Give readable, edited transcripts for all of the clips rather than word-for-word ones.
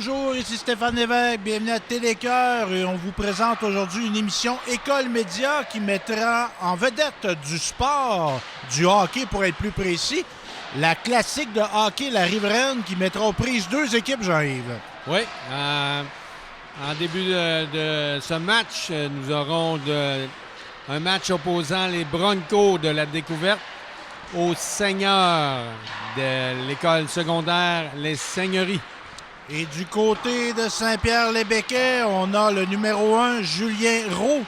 bonjour, ici Stéphane Lévesque, bienvenue à Télécœur et on vous présente aujourd'hui une émission École Média qui mettra en vedette du sport, du hockey pour être plus précis, la classique de hockey, la riveraine qui mettra aux prises deux équipes, Jean-Yves. Oui, en début de ce match, nous aurons un match opposant les Broncos de la Découverte aux Seigneurs de l'école secondaire Les Seigneuries. Et du côté de Saint-Pierre-les-Béquets, on a le numéro 1, Julien Roux,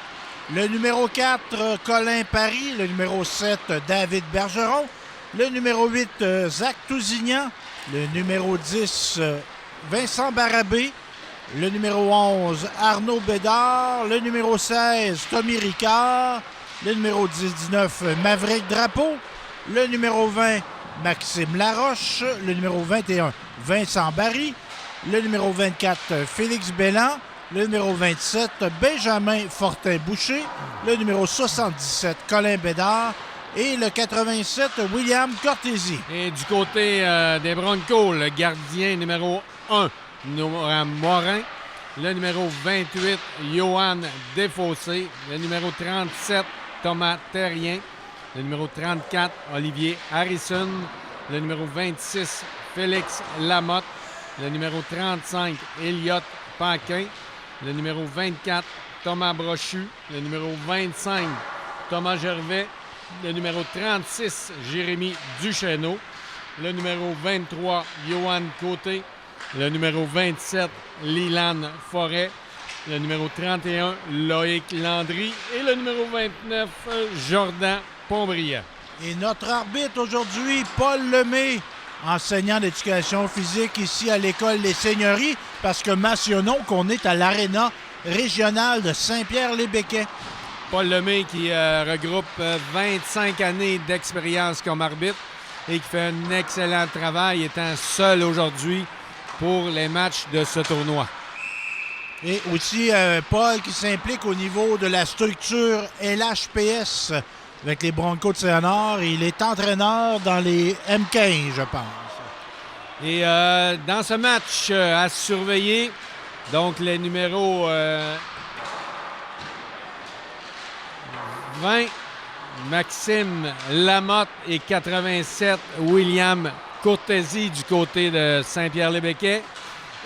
le numéro 4, Colin Paris, le numéro 7, David Bergeron, le numéro 8, Zach Tousignan, le numéro 10, Vincent Barabé, le numéro 11, Arnaud Bédard, le numéro 16, Tommy Ricard, le numéro 19, Maverick Drapeau, le numéro 20, Maxime Laroche, le numéro 21, Vincent Barry, le numéro 24, Félix Belland, le numéro 27, Benjamin Fortin-Boucher, le numéro 77, Colin Bédard et le 87, William Cortési. Et du côté des Broncos, le gardien numéro 1, Noam Morin, le numéro 28, Johan Desfossés, le numéro 37, Thomas Terrien, le numéro 34, Olivier Harrison, le numéro 26, Félix Lamotte, le numéro 35, Elliott Paquin, le numéro 24, Thomas Brochu, le numéro 25, Thomas Gervais, le numéro 36, Jérémy Duchesneau, le numéro 23, Johan Côté, le numéro 27, Lilan Forêt, le numéro 31, Loïc Landry et le numéro 29, Jordan Pontbriand. Et notre arbitre aujourd'hui, Paul Lemay, enseignant d'éducation physique ici à l'école Les Seigneuries, parce que mentionnons qu'on est à l'aréna régionale de Saint-Pierre-les-Béquets. Paul Lemay qui regroupe 25 années d'expérience comme arbitre et qui fait un excellent travail, étant seul aujourd'hui pour les matchs de ce tournoi. Et aussi Paul qui s'implique au niveau de la structure LHPS avec les Broncos de Saint-Honor. Il est entraîneur dans les M15, je pense. Et dans ce match à surveiller, donc les numéros 20, Maxime Lamotte et 87, William Cortési du côté de Saint-Pierre-les-Béquets.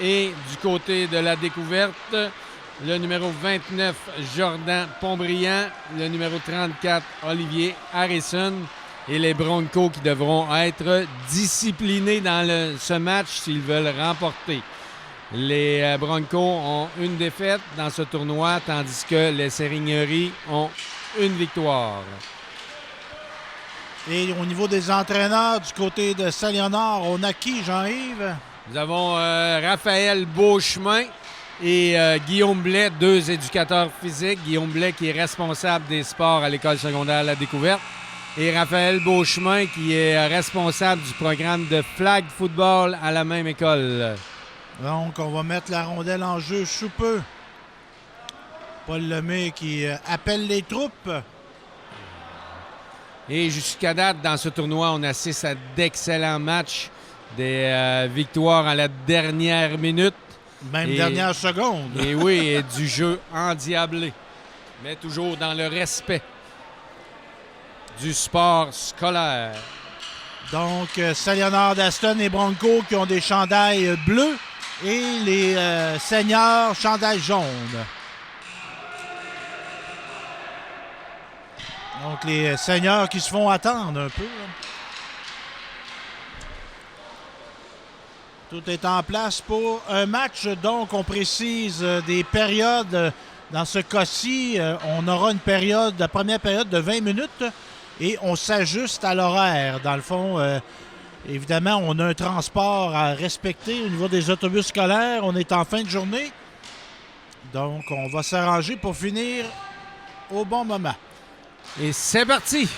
Et du côté de la Découverte, le numéro 29, Jordan Pontbriand, le numéro 34, Olivier Harrison, et les Broncos qui devront être disciplinés dans ce match s'ils veulent remporter. Les Broncos ont une défaite dans ce tournoi, tandis que les Seigneuries ont une victoire. Et au niveau des entraîneurs, du côté de Saint-Léonard, on a qui, Jean-Yves? Nous avons Raphaël Beauchemin et Guillaume Blais, deux éducateurs physiques. Guillaume Blais qui est responsable des sports à l'école secondaire La Découverte et Raphaël Beauchemin qui est responsable du programme de flag football à la même école. Donc, on va mettre la rondelle en jeu sous peu. Paul Lemay qui appelle les troupes. Et jusqu'à date, dans ce tournoi, on assiste à d'excellents matchs. Des victoires à la dernière minute. Même dernière seconde. Et oui, et du jeu endiablé. Mais toujours dans le respect du sport scolaire. Donc, Saint-Léonard d'Aston et Broncos qui ont des chandails bleus et les Seigneurs chandails jaunes. Donc, les Seigneurs qui se font attendre un peu. Tout est en place pour un match. Donc, on précise des périodes. Dans ce cas-ci, on aura la première période de 20 minutes et on s'ajuste à l'horaire. Dans le fond, évidemment, on a un transport à respecter au niveau des autobus scolaires. On est en fin de journée. Donc, on va s'arranger pour finir au bon moment. Et c'est parti!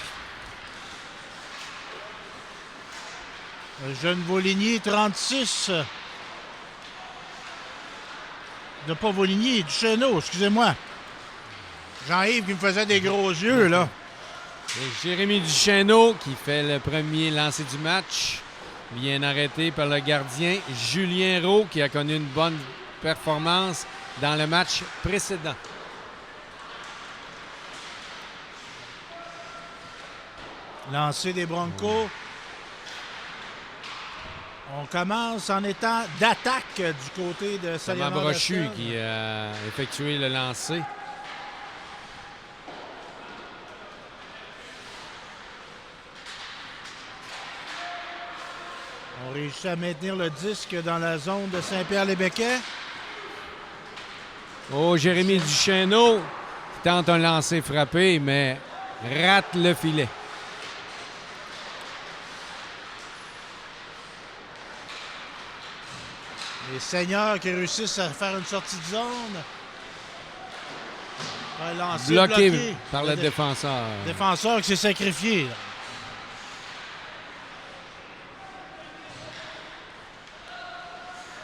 Jeune Voligny, 36. Pas Voligny, Duchesneau, excusez-moi. Jean-Yves qui me faisait des gros yeux, là. Et Jérémy Duchesneau qui fait le premier lancer du match. bien arrêté par le gardien Julien Roux qui a connu une bonne performance dans le match précédent. Lancé des Broncos. On commence en étant d'attaque du côté de C'est Salomon Brochu qui a effectué le lancer. On réussit à maintenir le disque dans la zone de Saint-Pierre-les-Béquets. Oh, Jérémy Duchesneau qui tente un lancer frappé, mais rate le filet. Les Seigneurs qui réussissent à faire une sortie de zone. Un lancer Bloqué par le défenseur. Défenseur qui s'est sacrifié. Là.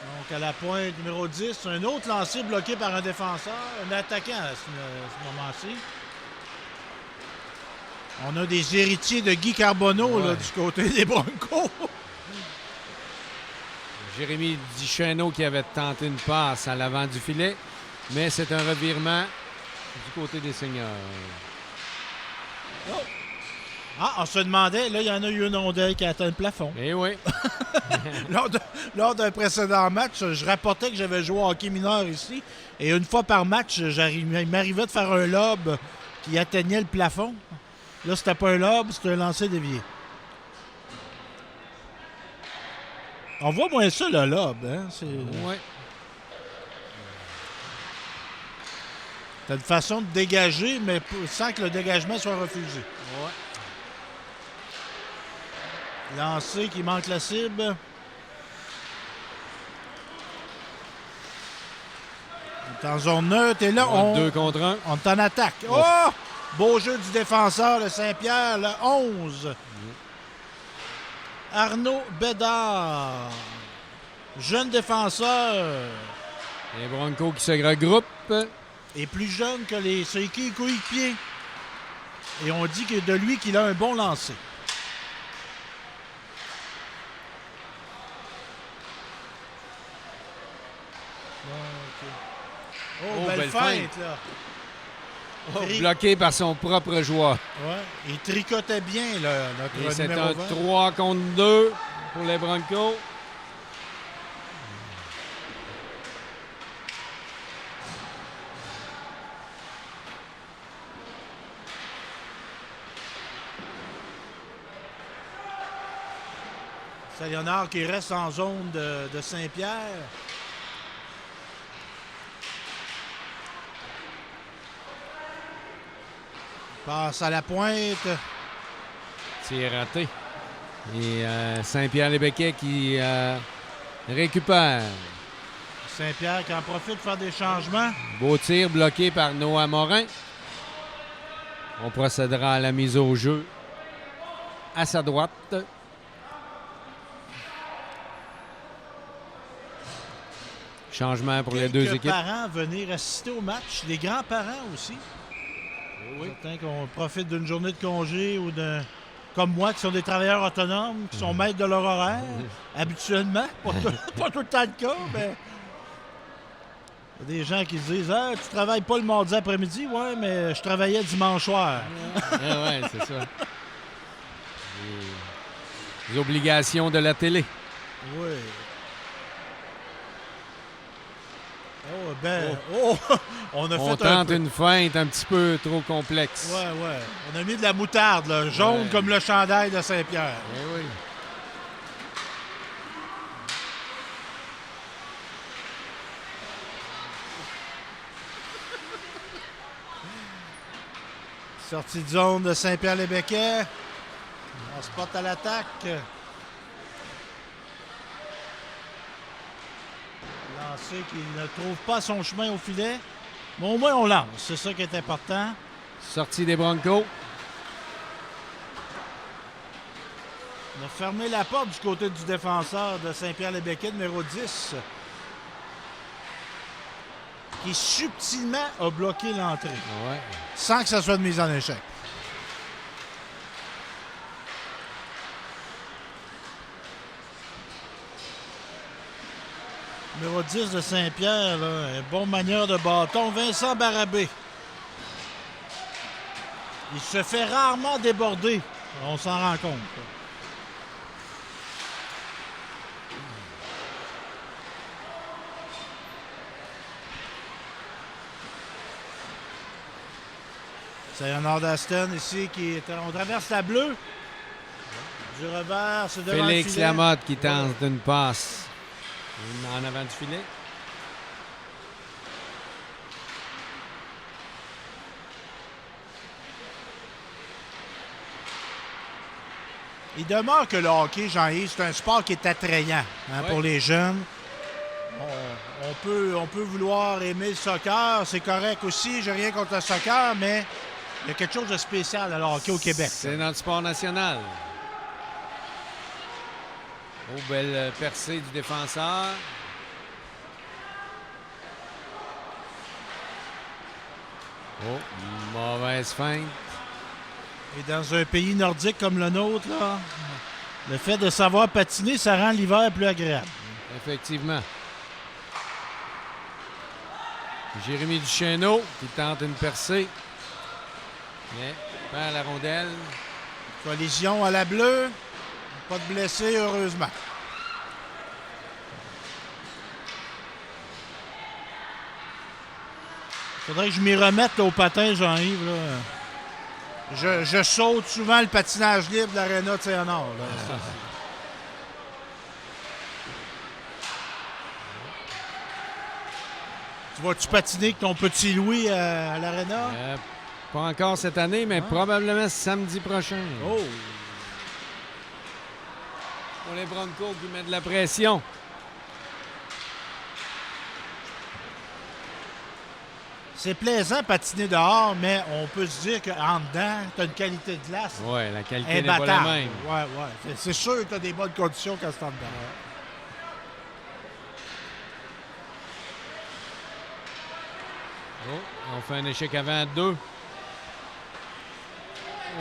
Donc à la pointe numéro 10, un autre lancer bloqué par un défenseur, un attaquant à ce moment-ci. On a des héritiers de Guy Carbonneau là, du côté des Broncos. Jérémy Duchesneau qui avait tenté une passe à l'avant du filet, mais c'est un revirement du côté des Seigneurs. Oh. Ah, on se demandait, là, il y en a eu une ondelle qui a atteint le plafond. Eh oui. Lors d'un précédent match, je rapportais que j'avais joué au hockey mineur ici, et une fois par match, il m'arrivait de faire un lob qui atteignait le plafond. Là, c'était pas un lob, c'était un lancer dévié. On voit moins ça, le lob. Hein? Oui. T'as une façon de dégager, mais sans que le dégagement soit refusé. Ouais. Lancer qui manque la cible. On est en zone neutre et là, on 2 contre 1. est en attaque. Oh! Beau jeu du défenseur de Saint-Pierre, le 11. Arnaud Bédard. Jeune défenseur. Les Broncos qui se regroupent. Et plus jeune que ses coéquipiers. Et on dit que de lui qu'il a un bon lancer. Oh, belle feinte, là. Oh, bloqué par son propre joueur. Ouais, il tricotait bien, là, notre c'est numéro un 20. 3 contre 2 pour les Broncos. Sayonard qui reste en zone de Saint-Pierre. Passe à la pointe. C'est raté. Et Saint-Pierre-les-Béquets qui récupère. Saint-Pierre qui en profite pour faire des changements. Beau tir bloqué par Noah Morin. On procédera à la mise au jeu à sa droite. Changement pour les deux équipes. Les parents venir assister au match, les grands-parents aussi. Oui. Certains qu'on profite d'une journée de congé ou comme moi, qui sont des travailleurs autonomes, qui sont maîtres de leur horaire, habituellement. Pas tout le temps le cas, mais il y a des gens qui se disent « Ah, tu travailles pas le mardi après-midi? » « Ouais, mais je travaillais dimanche soir. » Oui, c'est ça. Les obligations de la télé. Oui. Oh, ben, on tente une feinte un petit peu trop complexe. Ouais. On a mis de la moutarde, là, jaune comme le chandail de Saint-Pierre. Eh oui. Sortie de zone de Saint-Pierre-les-Béquets. On se porte à l'attaque. Lancé qui ne trouve pas son chemin au filet. Mais au moins, on lance. C'est ça qui est important. Sortie des Broncos. On a fermé la porte du côté du défenseur de Saint-Pierre-les-Béquets, numéro 10, qui subtilement a bloqué l'entrée. Ouais. Sans que ça soit de mise en échec. Numéro 10 de Saint-Pierre, là, un bon manière de bâton. Vincent Barabé. Il se fait rarement déborder. On s'en rend compte. C'est un Aston ici qui est. On traverse la bleue. Du revers, c'est devant Félix le filet. Lamotte qui tente une passe en avant du filet. Il demeure que le hockey, Jean-Yves, c'est un sport qui est attrayant pour les jeunes. On peut vouloir aimer le soccer, c'est correct aussi, j'ai rien contre le soccer, mais il y a quelque chose de spécial à le hockey au Québec. C'est notre sport national. Oh, belle percée du défenseur. Oh, mauvaise feinte. Et dans un pays nordique comme le nôtre, là, le fait de savoir patiner, ça rend l'hiver plus agréable. Effectivement. Jérémy Duchesneau qui tente une percée. Mais perd la rondelle. Collision à la bleue. Pas de blessés, heureusement. Faudrait que je m'y remette là, au patin, Jean-Yves. Là. Je saute souvent le patinage libre de l'aréna de Saint-Honor. Tu vas-tu patiner avec ton petit Louis à l'aréna? Pas encore cette année, mais probablement samedi prochain. Oh! Pour les Broncos qui mettent de la pression. C'est plaisant patiner dehors, mais on peut se dire qu'en dedans, tu as une qualité de glace. Oui, la qualité n'est pas la même. Oui. C'est sûr que tu as des bonnes conditions quand c'est en dedans. Oh, on fait un échec avant 2.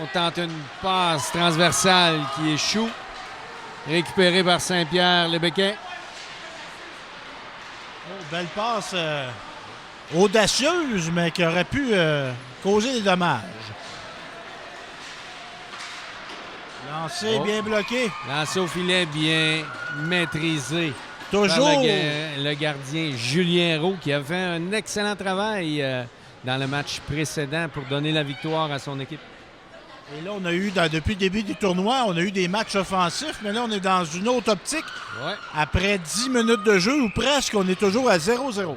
On tente une passe transversale qui échoue. Récupérée par Saint-Pierre, le Béquet. Oh, belle passe audacieuse, mais qui aurait pu causer des dommages. Lancé bien bloqué. Lancé au filet bien maîtrisé. Toujours. Par le gardien Julien Roux qui a fait un excellent travail dans le match précédent pour donner la victoire à son équipe. Et là, on a eu, depuis le début du tournoi, on a eu des matchs offensifs, mais là, on est dans une autre optique. Ouais. Après 10 minutes de jeu, ou presque, on est toujours à 0-0.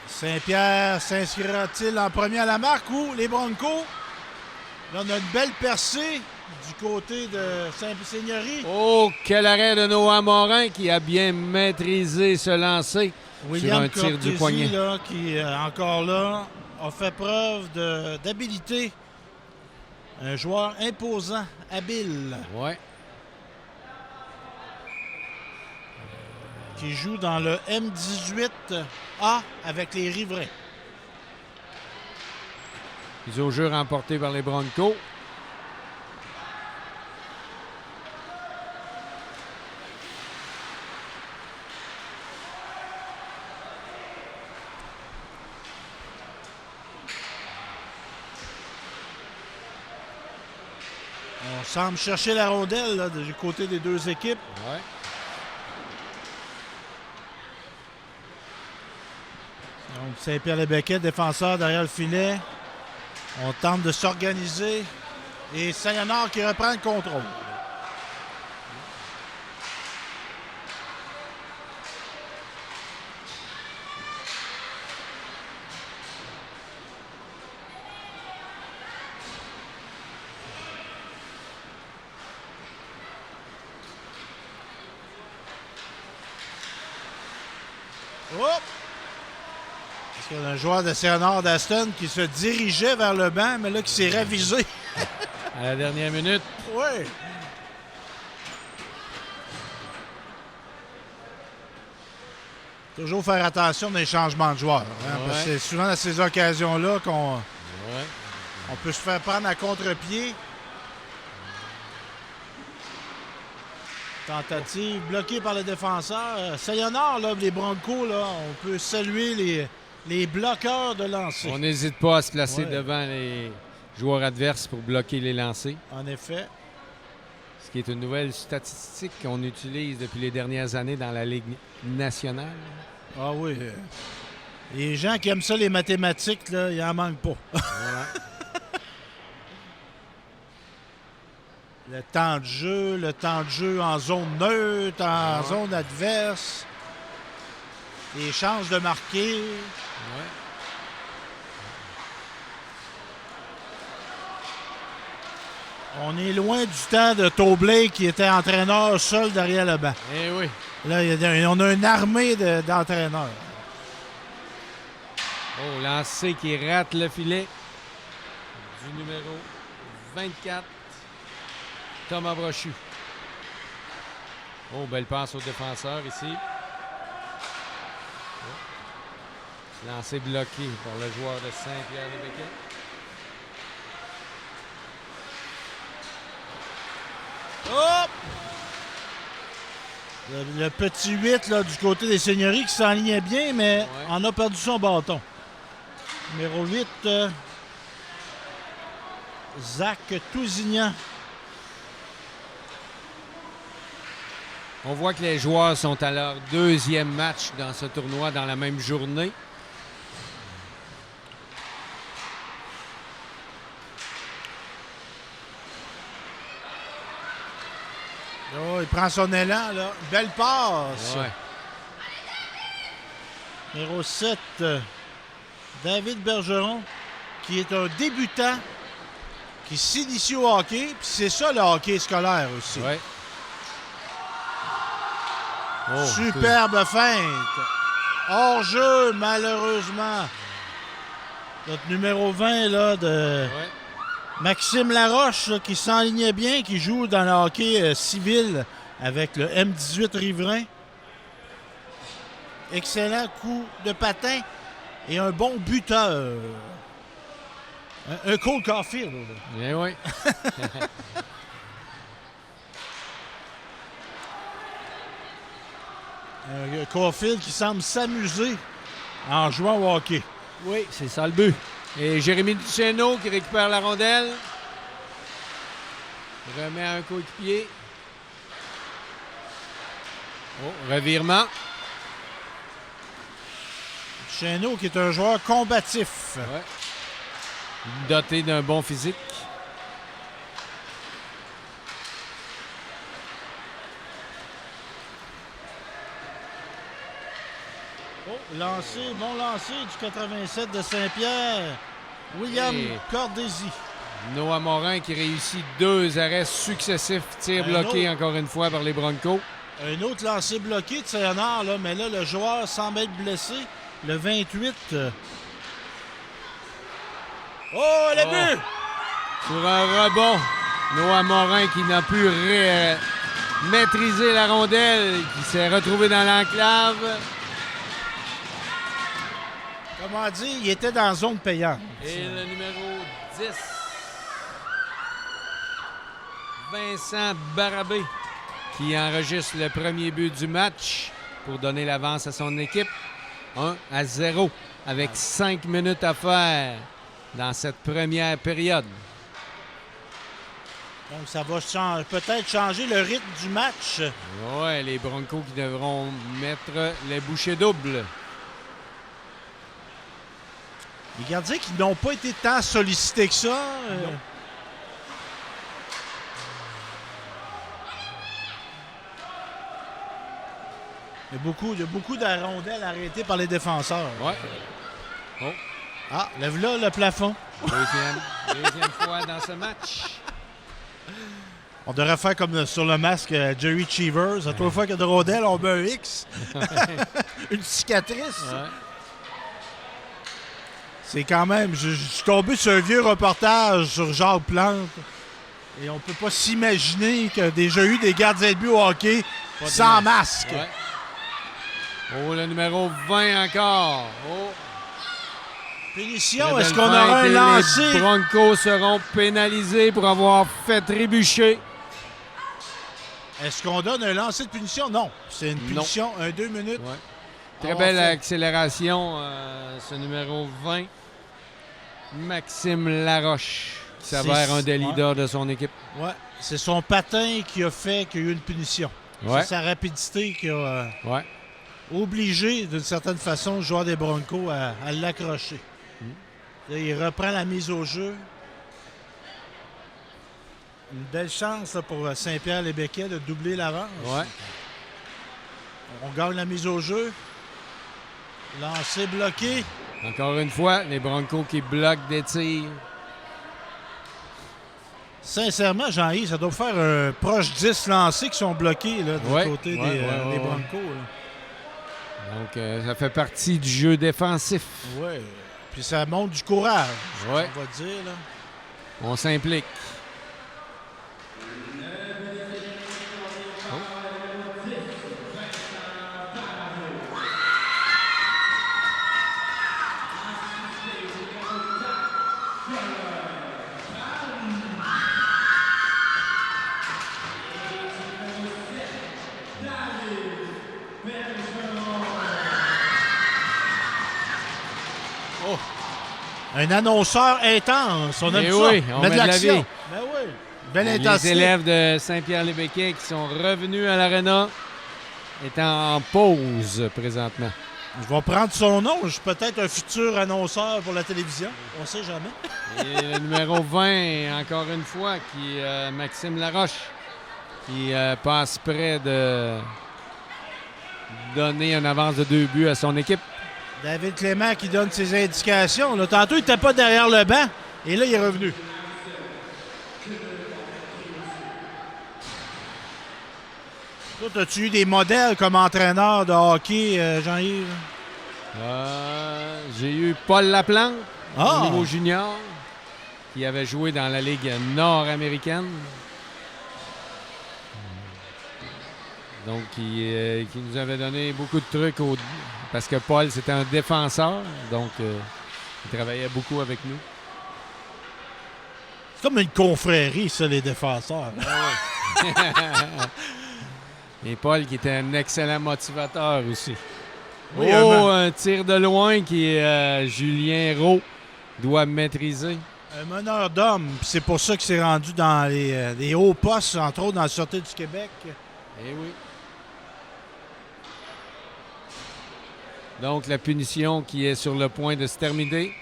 Saint-Pierre s'inscrira-t-il en premier à la marque ou les Broncos? Là, on a une belle percée du côté de Saint-Seigneurie. Oh, quel arrêt de Noah Morin qui a bien maîtrisé ce lancer sur un tir du poignet. Là, qui, encore là, a fait preuve d'habileté. Un joueur imposant, habile. Ouais. Qui joue dans le M18A avec les Riverains. Mise au jeu remporté par les Broncos. On semble chercher la rondelle là, du côté des deux équipes. Ouais. Donc Saint-Pierre-les-Béquets, défenseur derrière le filet. On tente de s'organiser. Et Saint-Honor qui reprend le contrôle. Hop! Parce qu'il y a un joueur de Saint-Honor d'Aston qui se dirigeait vers le banc, mais là qui s'est ravisé. À la dernière minute. Oui. Toujours faire attention dans les changements de joueurs. Parce que c'est souvent à ces occasions-là qu'on On peut se faire prendre à contre-pied. Tentative bloquée par le défenseur. Sayonara, là, les Broncos, là, on peut saluer les bloqueurs de lancer. On n'hésite pas à se placer devant les joueurs adverses pour bloquer les lancers. En effet. Ce qui est une nouvelle statistique qu'on utilise depuis les dernières années dans la Ligue nationale. Ah oui. Les gens qui aiment ça, les mathématiques, là, il en manque pas. Voilà. Le temps de jeu en zone neutre, en zone adverse. Les chances de marquer. Ouais. On est loin du temps de Tobley qui était entraîneur seul derrière le banc. Eh oui. Là, on a une armée d'entraîneurs. Oh, lancé qui rate le filet du numéro 24, Thomas Brochu. Oh, belle passe au défenseur ici. Oh. Lancé bloqué par le joueur de Saint-Pierre-les-Béquets. Hop! Le petit 8 là, du côté des Seigneuries qui s'enlignait bien, mais en a perdu son bâton. Numéro 8, Zach Tousignan. On voit que les joueurs sont à leur deuxième match dans ce tournoi dans la même journée. Oh, il prend son élan, là. Belle passe. Ouais. Numéro 7, David Bergeron, qui est un débutant qui s'initie au hockey. Puis c'est ça, le hockey scolaire aussi. Ouais. Oh, superbe feinte. Hors-jeu, malheureusement. Notre numéro 20, là, de Maxime Laroche, là, qui s'enlignait bien, qui joue dans le hockey civil avec le M18 Riverain. Excellent coup de patin et un bon buteur. Un Cole Caulfield. Eh oui. Un Caulfield qui semble s'amuser en jouant au hockey. Oui, c'est ça le but. Et Jérémy Duchesneau qui récupère la rondelle. Remet à un coéquipier. Oh, revirement. Duchesneau qui est un joueur combatif. Ouais. Doté d'un bon physique. Oh, bon lancé du 87 de Saint-Pierre. William Cordesi. Noah Morin qui réussit 2 arrêts successifs. Tir bloqué encore une fois par les Broncos. Un autre lancé bloqué de Sayonara, là, mais là, le joueur semble être blessé. Le 28. Oh, le but! Sur un rebond, Noah Morin qui n'a pu maîtriser la rondelle, qui s'est retrouvé dans l'enclave. Comment dire, il était dans la zone payante. Et le numéro 10, Vincent Barabé, qui enregistre le premier but du match pour donner l'avance à son équipe. 1-0 avec 5 minutes à faire dans cette première période. Donc, ça va peut-être changer le rythme du match. Oui, les Broncos qui devront mettre les bouchées doubles. Les gardiens qui n'ont pas été tant sollicités que ça. Il y a beaucoup de rondelles arrêtées par les défenseurs. Ouais. Oh. Ah, lève-là le plafond. Deuxième fois dans ce match. On devrait faire comme sur le masque Jerry Cheevers. À trois fois qu'il y a de rondelles, on met un X. Une cicatrice. Ouais. C'est quand même... Je suis tombé sur un vieux reportage sur Jacques Plante. Et on peut pas s'imaginer qu'il y a déjà eu des gardiens de but au hockey sans masque. Ouais. Oh, le numéro 20 encore. Oh. Punition, est-ce qu'on aura un lancé? Les Broncos seront pénalisés pour avoir fait trébucher. Est-ce qu'on donne un lancer de punition? Non. C'est une punition, 2 minutes. Ouais. Très belle accélération, ce numéro 20, Maxime Laroche, qui s'avère un des leaders de son équipe. Oui, c'est son patin qui a fait qu'il y a eu une punition. Ouais. C'est sa rapidité qui a obligé, d'une certaine façon, le joueur des Broncos à l'accrocher. Là, il reprend la mise au jeu. Une belle chance là, pour Saint-Pierre-les-Béquets de doubler l'avance. Ouais. On gagne la mise au jeu. Lancé bloqué. Encore une fois, les Broncos qui bloquent des tirs. Sincèrement, Jean-Yves, ça doit faire proche 10 lancés qui sont bloqués là, du côté des Broncos. Là. Donc, ça fait partie du jeu défensif. Oui. Puis ça montre du courage, on va dire. Là. On s'implique. Un annonceur intense. On aime ça. Oui, on met de l'action. Ben oui. Belle intensité. Les élèves de Saint-Pierre-les-Béquets qui sont revenus à l'aréna étant en pause présentement. Je vais prendre son nom. Je suis peut-être un futur annonceur pour la télévision. On ne sait jamais. Et le numéro 20, encore une fois, qui est Maxime Laroche, qui passe près de donner une avance de 2 buts à son équipe. David Clément qui donne ses indications. Là, tantôt, il n'était pas derrière le banc. Et là, il est revenu. Toi, as-tu eu des modèles comme entraîneur de hockey, Jean-Yves? J'ai eu Paul Laplante, au niveau Ah! junior, qui avait joué dans la Ligue nord-américaine. Donc, qui nous avait donné beaucoup de trucs parce que Paul, c'était un défenseur. Donc, il travaillait beaucoup avec nous. C'est comme une confrérie, ça, les défenseurs. Et Paul, qui était un excellent motivateur aussi. Oui, un tir de loin qui Julien Roux doit maîtriser. Un meneur d'hommes. C'est pour ça qu'il s'est rendu dans les hauts postes, entre autres dans la Sûreté du Québec. Eh oui. Donc, la punition qui est sur le point de se terminer.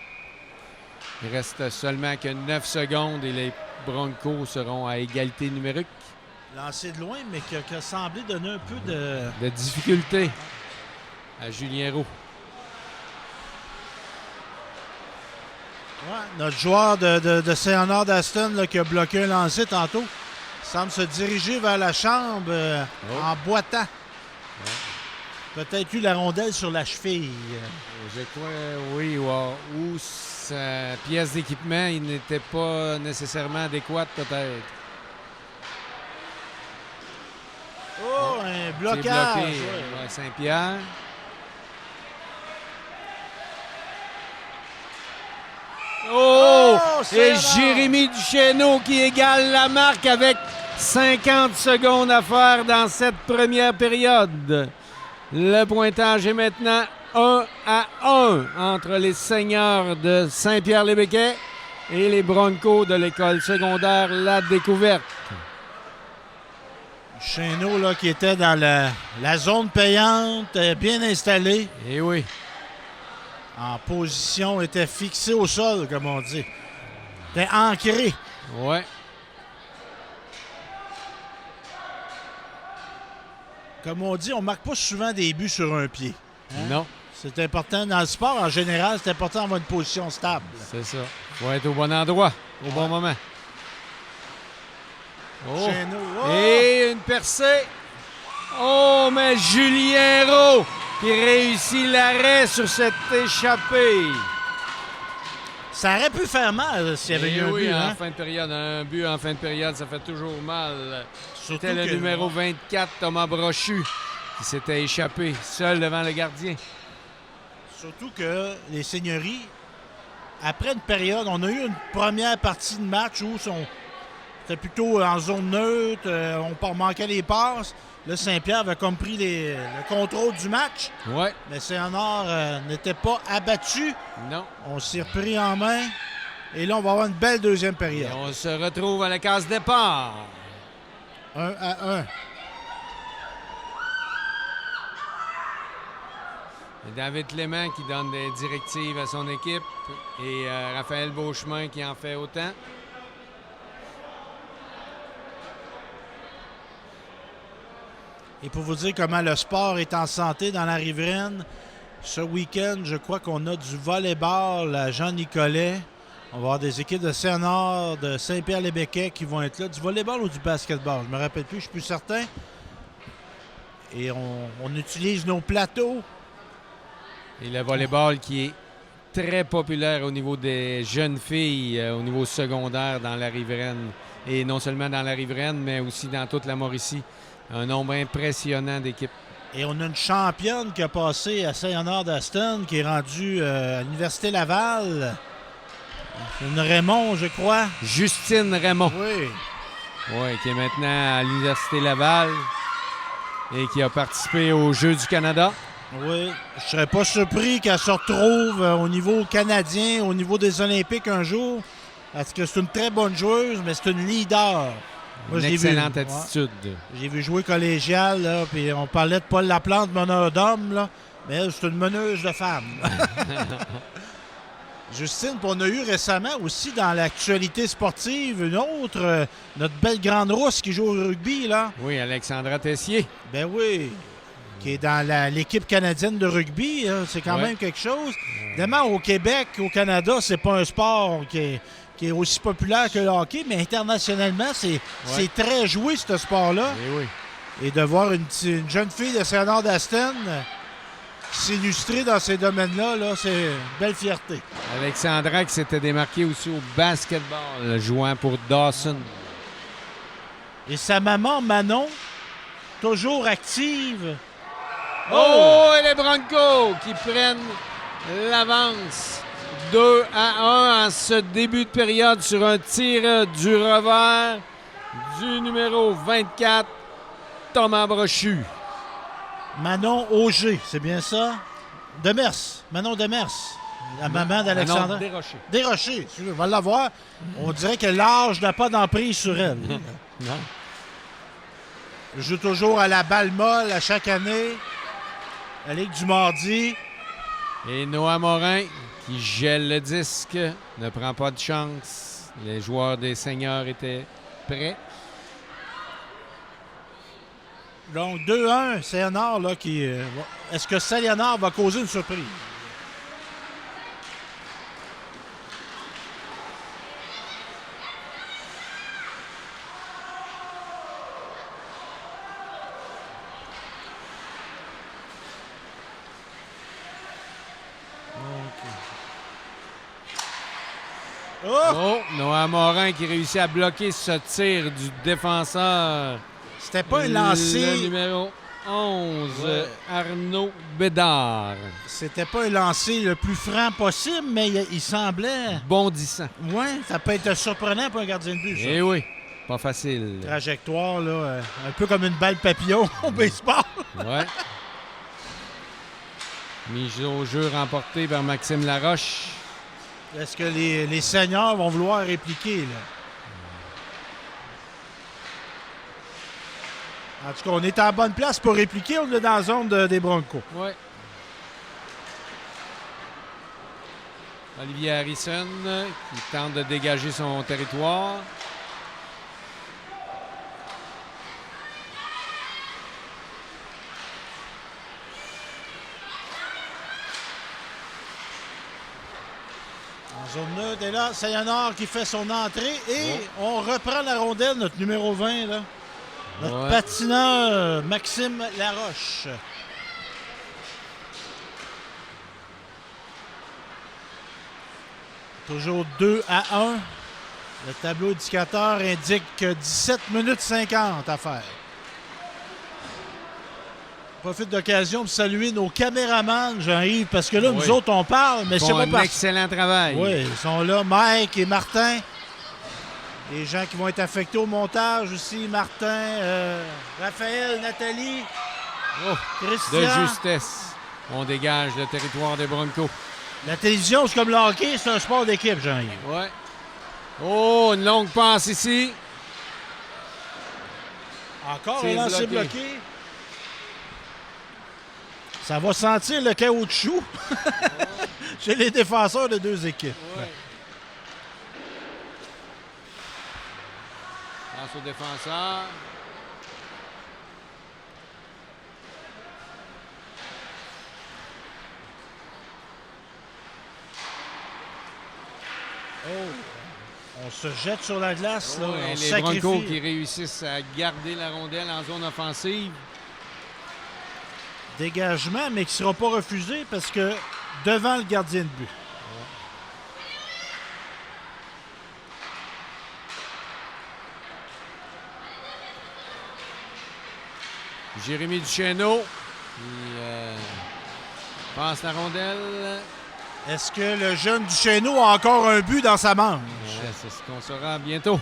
Il reste seulement que 9 secondes et les Broncos seront à égalité numérique. Lancé de loin, mais qui a semblé donner un peu de difficulté à Julien Roux. Ouais, notre joueur de Saint-Honor d'Aston qui a bloqué un lancer tantôt semble se diriger vers la chambre en boitant. Ouais. Peut-être eu la rondelle sur la cheville. Je crois, oui, ou sa pièce d'équipement, il n'était pas nécessairement adéquate, peut-être. Oh, un blocage! C'est bloqué, Saint-Pierre. Oh! Et Jérémy Duchesneau qui égale la marque avec 50 secondes à faire dans cette première période. Le pointage est maintenant 1-1 entre les Seigneurs de Saint-Pierre-les-Béquets et les Broncos de l'école secondaire La Découverte. Duchesneau là, qui était dans la zone payante, bien installé. Eh oui. En position, était fixé au sol, comme on dit. Était ancré. Ouais. Comme on dit, on ne marque pas souvent des buts sur un pied. Hein? Non. C'est important. Dans le sport, en général, c'est important d'avoir une position stable. C'est ça. Il faut être au bon endroit, au bon moment. Oh. Oh. Et une percée. Oh, mais Julien Roux qui réussit l'arrêt sur cette échappée. Ça aurait pu faire mal s'il y avait eu un but. En fin de période. Un but en fin de période, ça fait toujours mal. C'était le numéro 24, Thomas Brochu, qui s'était échappé seul devant le gardien. Surtout que les Seigneuries après une période, on a eu une première partie de match où c'était plutôt en zone neutre, on manquait les passes. Là, Saint-Pierre avait comme pris le contrôle du match. Ouais. Mais Saint-Honor n'était pas abattu. Non. On s'est repris en main. Et là, on va avoir une belle deuxième période. Et on se retrouve à la case départ. 1-1. David Clément qui donne des directives à son équipe et Raphaël Beauchemin qui en fait autant. Et pour vous dire comment le sport est en santé dans la riveraine, ce week-end, je crois qu'on a du volleyball à Jean-Nicolet. On va avoir des équipes de Saint-Honor, de Saint-Pierre-les-Béquets qui vont être là. Du volleyball ou du basketball? Je ne me rappelle plus, je suis plus certain. Et on utilise nos plateaux. Et le volleyball qui est très populaire au niveau des jeunes filles, au niveau secondaire dans la riveraine. Et non seulement dans la riveraine, mais aussi dans toute la Mauricie. Un nombre impressionnant d'équipes. Et on a une championne qui a passé à Saint-Honor d'Aston, qui est rendue à l'Université Laval. Une Raymond, je crois. Justine Raymond. Oui. Oui, qui est maintenant à l'Université Laval et qui a participé aux Jeux du Canada. Oui. Je ne serais pas surpris qu'elle se retrouve au niveau canadien, au niveau des Olympiques un jour. Parce que c'est une très bonne joueuse, mais c'est une leader. Moi, Une excellente attitude. Ouais. J'ai vu jouer collégial, là, puis on parlait de Paul Laplante, meneur d'homme, là, mais elle, c'est une meneuse de femmes. Justine, puis on a eu récemment aussi dans l'actualité sportive une autre, notre belle grande rousse qui joue au rugby, là. Oui, Alexandra Tessier. Ben oui, qui est dans l'équipe canadienne de rugby, hein, c'est quand même quelque chose. Évidemment, au Québec, au Canada, c'est pas un sport qui est aussi populaire que le hockey, mais internationalement, c'est très joué, ce sport-là. Et oui. Et de voir une jeune fille de Saint-Honor d'Aston s'illustrer dans ces domaines-là, là, c'est une belle fierté. Alexandra qui s'était démarquée aussi au basketball, jouant pour Dawson. Et sa maman, Manon, toujours active. Oh, et les Broncos qui prennent l'avance 2-1 en ce début de période sur un tir du revers du numéro 24, Thomas Brochu. Manon Auger, c'est bien ça? Demers, Manon Demers, la maman d'Alexandra. Desrochers. Desrochers, on va la voir. On dirait que l'âge n'a pas d'emprise sur elle. Non. Je joue toujours à la balle molle à chaque année. La Ligue du mardi. Et Noah Morin qui gèle le disque, ne prend pas de chance. Les joueurs des Seigneurs étaient prêts. Donc 2-1, Saint-Honor là qui. Est-ce que Saint-Honor va causer une surprise? Oh, Noah Morin qui réussit à bloquer ce tir du défenseur. C'était pas un lancer. Le numéro 11, Arnaud Bédard. C'était pas un lancer le plus franc possible, mais il semblait. Bondissant. Oui, ça peut être surprenant pour un gardien de but, ça. Eh oui, pas facile. Trajectoire, là, un peu comme une balle papillon au baseball. Ouais. Mise au jeu remportée par Maxime Laroche. Est-ce que les seniors vont vouloir répliquer, là? En tout cas, on est en bonne place pour répliquer. On est dans la zone des Broncos. Oui. Olivier Harrison qui tente de dégager son territoire. En zone neutre, et là, Saint-Honor qui fait son entrée. Et on reprend la rondelle, notre numéro 20, là. Notre patineur, Maxime Laroche. Toujours 2-1. Le tableau indicateur indique 17 minutes 50 à faire. profite d'occasion pour saluer nos caméramans, Jean-Yves, parce que là, Oui. nous autres, on parle, mais Ils c'est font pas un parce... excellent travail. Oui, ils sont là, Mike et Martin. Les gens qui vont être affectés au montage aussi, Martin, Raphaël, Nathalie, Oh, Christian. de justesse. On dégage le territoire des Broncos. La télévision, c'est comme le hockey, c'est un sport d'équipe, Jean-Yves. Ouais. Oh, une longue passe ici. Encore C'est un lancer bloqué. bloqué. Ça va sentir le caoutchouc chez les défenseurs de deux équipes. Ouais. Passe au défenseur. On se jette sur la glace. Là, Ouais, on les sacrifie. Broncos qui réussissent à garder la rondelle en zone offensive. Dégagement, mais qui ne sera pas refusé parce que devant le gardien de but. Jérémy Duchesneau. Passe la rondelle. Est-ce que le jeune Duchesneau a encore un but dans sa manche? Ouais, c'est ce qu'on saura bientôt.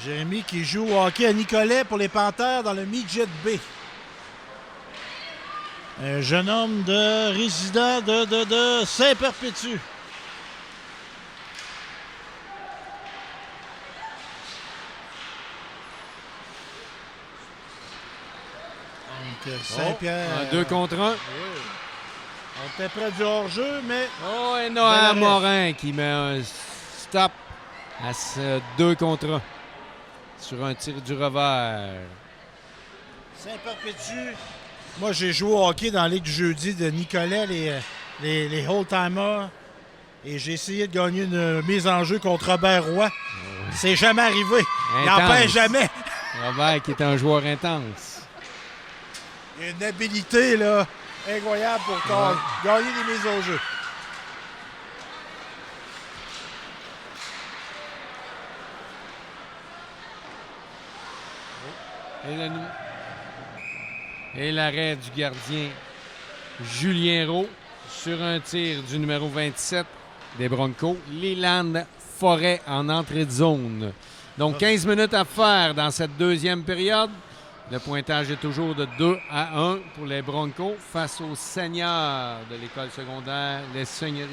Jérémy qui joue au hockey à Nicolet pour les Panthères dans le Midget B. Un jeune homme de résident de Saint-Perpétue. Donc, Saint-Pierre. Un 2 contre 1. On était près du hors-jeu, mais Oh, et Noël Bel arrêt. Morin qui met un stop à ce 2 contre 1 sur un tir du revers. Saint-Perpétue. Moi, j'ai joué au hockey dans la Ligue du jeudi de Nicolet, les Old-Timers. Et j'ai essayé de gagner une mise en jeu contre Robert Roy. C'est jamais arrivé. Il Intense. n'empêche jamais. Robert qui est un joueur intense. Il y a une habilité là, incroyable pour gagner des mises au jeu. Et l'arrêt du gardien Julien Roux sur un tir du numéro 27 des Broncos. Leland Forêt en entrée de zone. Donc 15 minutes à faire dans cette deuxième période. Le pointage est toujours de 2-1 pour les Broncos face aux seniors de l'école secondaire Les Seigneuries.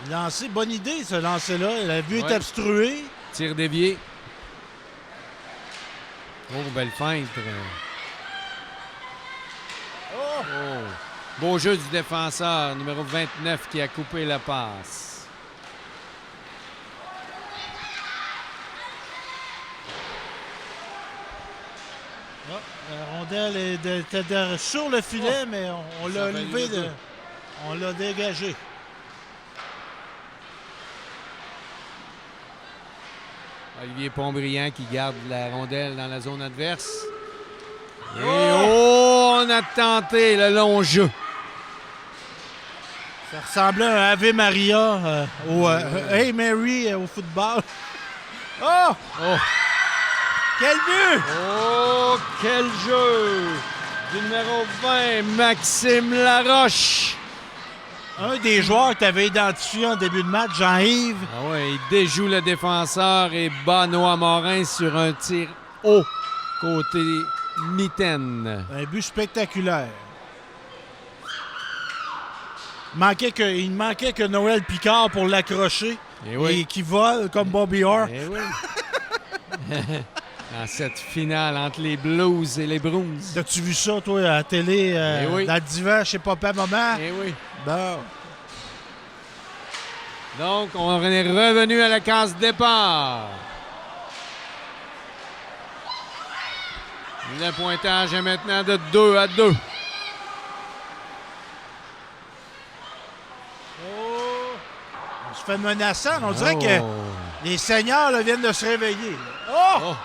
Lancer, bonne idée ce lancer-là. La vue est Ouais. obstruée. Tir dévié. Oh, belle feinte. Oh! Oh. Beau jeu du défenseur, numéro 29, qui a coupé la passe. La rondelle était sur le filet, mais on l'a Ça valait levé, le deux. on l'a dégagé. Olivier Pontbriand qui garde la rondelle dans la zone adverse. Et oh, on a tenté le long jeu. Ça ressemblait à un Ave Maria au Hey Mary au football. Oh! Oh, Quel but! oh quel jeu! Du numéro 20, Maxime Laroche. Un des joueurs que tu avais identifié en début de match, Jean-Yves. Ah ouais, il déjoue le défenseur et bat Noah Morin sur un tir haut côté mitaine. Un but spectaculaire. Il manquait que Noël Picard pour l'accrocher. Eh oui. Et qui vole comme Bobby Orr. Eh oui. Dans cette finale entre les Blues et les Bruins. T'as-tu vu ça, toi, à la télé, Eh oui. dans le divan chez Papa-Maman? Eh oui. Bon. Donc, on est revenu à la case départ. Le pointage est maintenant de 2-2. Oh! On se fait menaçant. On dirait que les seigneurs là, viennent de se réveiller. Oh! Oh!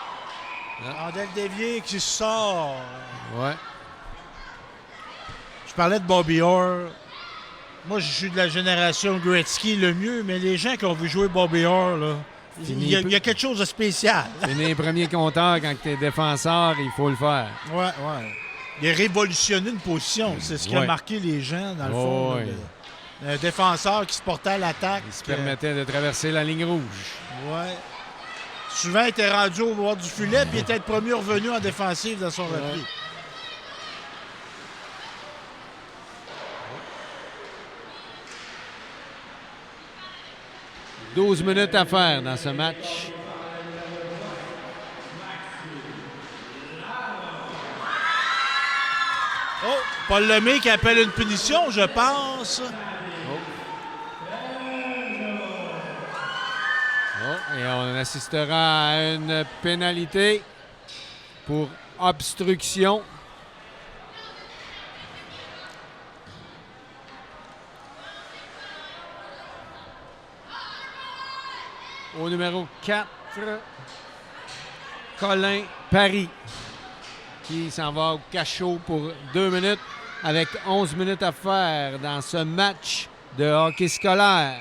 Rondelle déviée qui sort. Ouais. Je parlais de Bobby Orr. Moi, je suis de la génération Gretzky le mieux, mais les gens qui ont vu jouer Bobby Orr, là, il y a quelque chose de spécial. C'est les premiers compteurs quand tu es défenseur, il faut le faire. Ouais. Il a révolutionné une position. C'est ce qui a marqué les gens, dans le fond. Ouais. Un défenseur qui se portait à l'attaque. Il se permettait de traverser la ligne rouge. Ouais. Souvent, il était rendu au bord du filet, puis il était le premier revenu en défensive dans son repli. 12 minutes à faire dans ce match. Oh, Paul Lemay qui appelle une punition, je pense. Et on assistera à une pénalité pour obstruction. Au numéro 4, Colin Paris, qui s'en va au cachot pour 2 minutes avec 11 minutes à faire dans ce match de hockey scolaire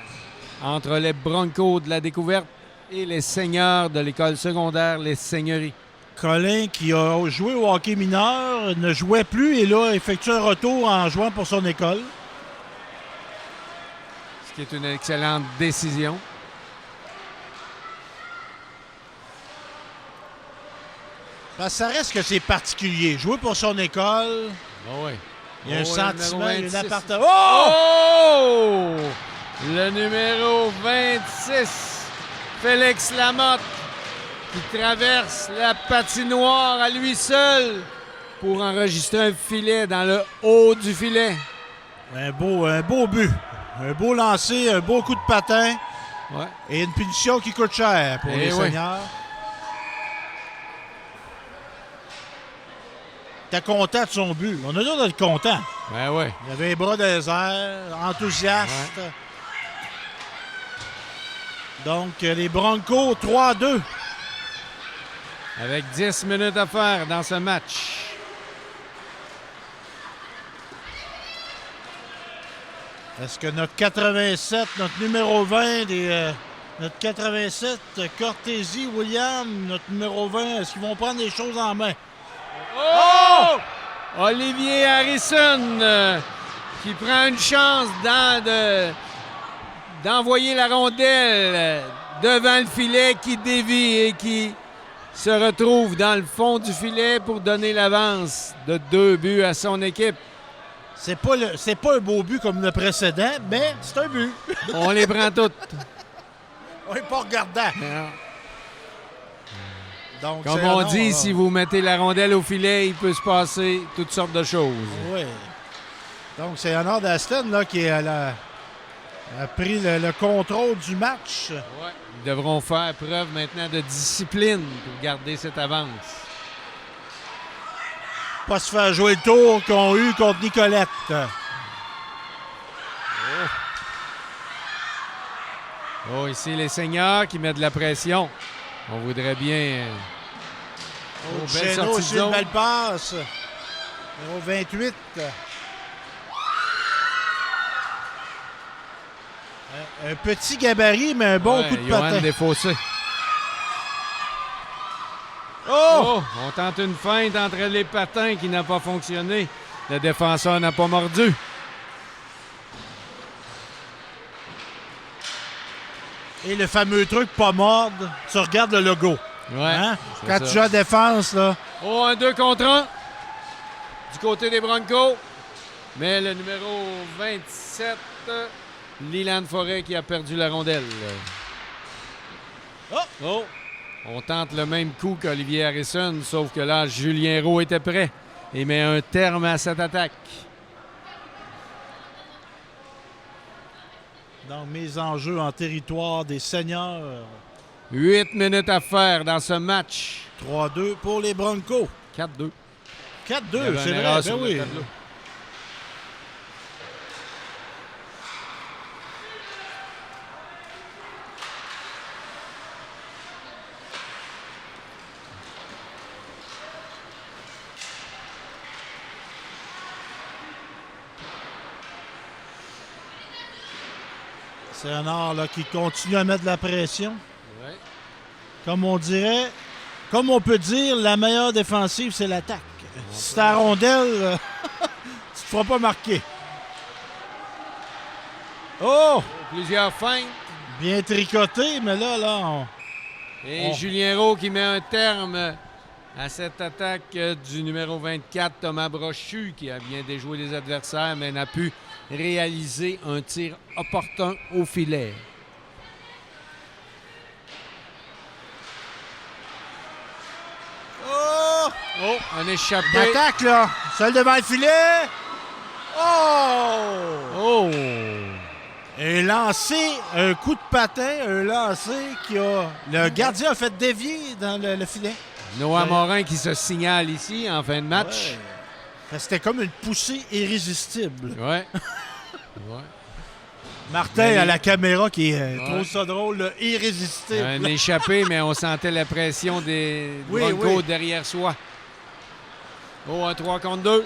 entre les Broncos de la Découverte et les Seigneurs de l'école secondaire Les Seigneuries. Colin, qui a joué au hockey mineur, ne jouait plus et là effectue un retour en jouant pour son école. Ce qui est une excellente décision. Parce que ça reste que c'est particulier. Jouer pour son école, Oh oui. il y a un sentiment, il y a une appartenance. Oh! Le numéro 26, Félix Lamotte, qui traverse la patinoire à lui seul pour enregistrer un filet dans le haut du filet. Un beau but. Un beau lancer, un beau coup de patin. Ouais. Et une punition qui coûte cher pour les Seigneurs. T'es content de son but. On a le droit d'être content. Ben ouais. Il avait les bras dans les airs, enthousiaste. Ouais. Donc, les Broncos, 3-2. Avec 10 minutes à faire dans ce match. Est-ce que notre 87, notre numéro 20, notre 87, Cortési, William, notre numéro 20, est-ce qu'ils vont prendre les choses en main? Oh! Olivier Harrison qui prend une chance d'envoyer la rondelle devant le filet, qui dévie et qui se retrouve dans le fond du filet pour donner l'avance de 2 buts à son équipe. C'est pas un beau but comme le précédent, mais c'est un but. On les prend toutes. On n'est pas regardant. Donc, comme on dit, si vous mettez la rondelle au filet, il peut se passer toutes sortes de choses. Oui. Donc, c'est Honor d'Aston là, qui a pris le contrôle du match. Ouais. Ils devront faire preuve maintenant de discipline pour garder cette avance. Pas se faire jouer le tour qu'ils ont eu contre Nicolette. Oh, ici, les Seigneurs qui mettent de la pression. On voudrait bien... belle sortie de zone. Une belle passe. Numéro 28. Un petit gabarit, mais un bon coup de patin. Desfossés. Oh! On tente une feinte entre les patins qui n'a pas fonctionné. Le défenseur n'a pas mordu. Et le fameux truc pas mordre, tu regardes le logo. Ouais. Hein? Quand tu joues à défense, là. Oh, un 2 contre 1 du côté des Broncos. Mais le numéro 27, Leland Forêt, qui a perdu la rondelle. Oh! On tente le même coup qu'Olivier Harrison, sauf que là, Julien Roux était prêt et met un terme à cette attaque. Donc, mise en jeu en territoire des Seigneurs. 8 minutes à faire dans ce match. 3-2 pour les Broncos. 4-2. 4-2, c'est vrai, ben oui. C'est un art là, qui continue à mettre de la pression. Ouais. Comme on dirait, comme on peut dire, la meilleure défensive, c'est l'attaque. Si t'as la rondelle, tu te feras pas marquer. Oh! Plusieurs feintes. Bien tricoté, mais là, Et Julien Roux qui met un terme à cette attaque du numéro 24, Thomas Brochu, qui a bien déjoué les adversaires, mais n'a pu réaliser un tir opportun au filet. Oh! Oh, un échappé. L'attaque, là! Seul devant le filet! Oh! Oh! Un lancé, un coup de patin, un lancé qui a... Le gardien a fait dévier dans le filet. Noah Ouais. Morin qui se signale ici en fin de match. Ouais. C'était comme une poussée irrésistible. Ouais. Ouais. Martin à la caméra qui trouve Ouais. ça drôle, là, irrésistible. Un échappé, mais on sentait la pression des Oui, Broncos oui. derrière soi. Oh, un 3 contre 2.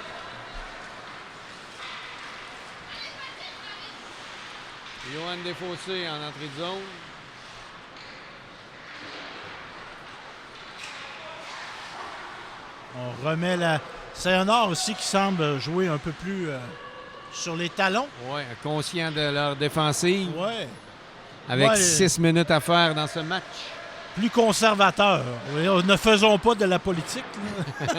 Johan Desfossés en entrée de zone. On remet la... C'est un art aussi qui semble jouer un peu plus sur les talons. Ouais, conscient de leur défensive. Ouais. Avec Ouais. 6 minutes à faire dans ce match. Plus conservateur. Oui, ne faisons pas de la politique. là.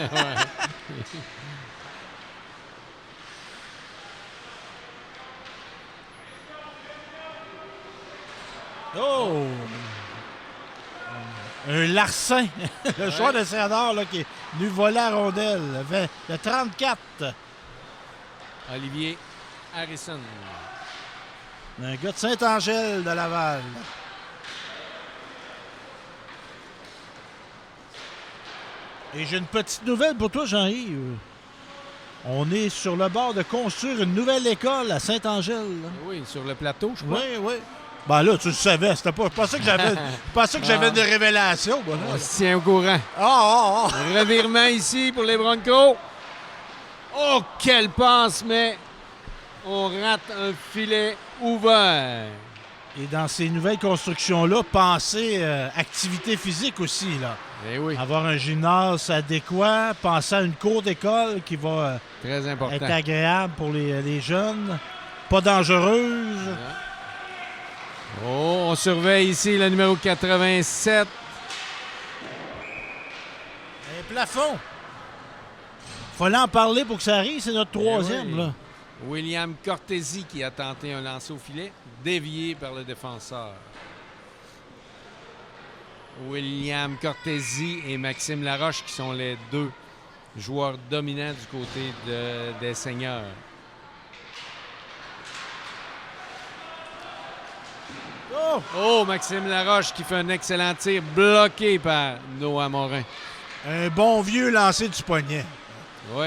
Oh! Un larcin. Le joueur de Saint-Nord là, qui est venu voler la rondelle. Le 34. Olivier Harrison. Un gars de Saint-Angèle de Laval. Et j'ai une petite nouvelle pour toi, Jean-Yves. On est sur le bord de construire une nouvelle école à Saint-Angèle. là. Oui, sur le plateau, je crois. Oui, oui. Ben là, tu le savais. C'était pas, je pensais que j'avais des révélations. moi, là. On se tient au courant. Ah, ah, Revirement ici pour les Broncos. Oh, quelle passe, mais on rate un filet ouvert. Et dans ces nouvelles constructions-là, pensez activité physique aussi. Là. Eh oui, Avoir un gymnase adéquat, penser à une cour d'école qui va très important. être agréable pour les jeunes, pas dangereuse. Oh, on surveille ici le numéro 87. Un plafond. Fallait en parler pour que ça arrive, c'est notre troisième. oui. Là. William Cortési qui a tenté un lancer au filet, dévié par le défenseur. William Cortési et Maxime Laroche qui sont les deux joueurs dominants du côté des Seigneurs. Oh! Oh, Maxime Laroche qui fait un excellent tir bloqué par Noah Morin. Un bon vieux lancer du poignet. Oui.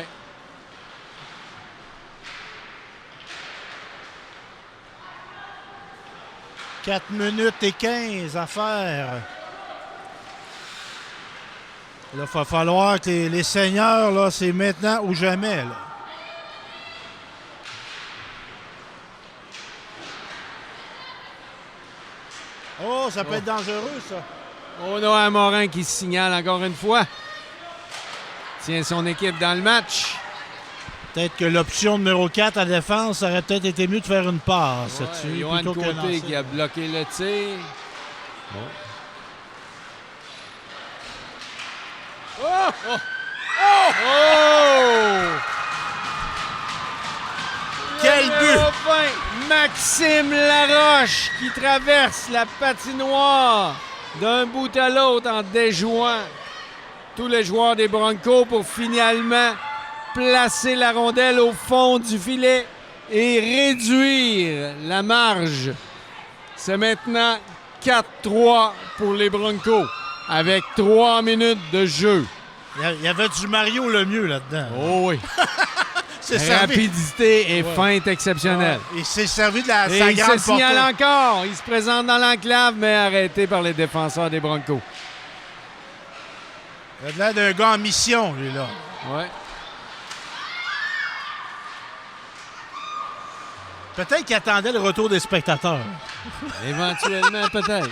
« 4 minutes et 15 à faire. Là, il va falloir que les seigneurs, là, c'est maintenant ou jamais. Là. Oh, ça peut être dangereux, ça. Oh, Noah Morin qui se signale encore une fois. Tient son équipe dans le match. Peut-être que l'option numéro 4 à défense, ça aurait peut-être été mieux de faire une passe. Ouais, dessus, Johan plutôt que Côté lancer. qui a bloqué le tir. Oh! Oh! Oh! Oh! Quel Le but! numéro 20, Maxime Laroche qui traverse la patinoire d'un bout à l'autre en déjouant tous les joueurs des Broncos pour finalement placer la rondelle au fond du filet et réduire la marge. C'est maintenant 4-3 pour les Broncos avec 3 minutes de jeu. Il y avait du Mario Lemieux là-dedans. Oh oui. C'est servi. Rapidité et Ouais. feinte exceptionnelle. Ouais. Il s'est servi de sa Et il grande se signale portée. encore. Il se présente dans l'enclave, mais arrêté par les défenseurs des Broncos. Il a l'air d'un gars en mission, lui, là. Ouais. Peut-être qu'il attendait le retour des spectateurs. Éventuellement, peut-être.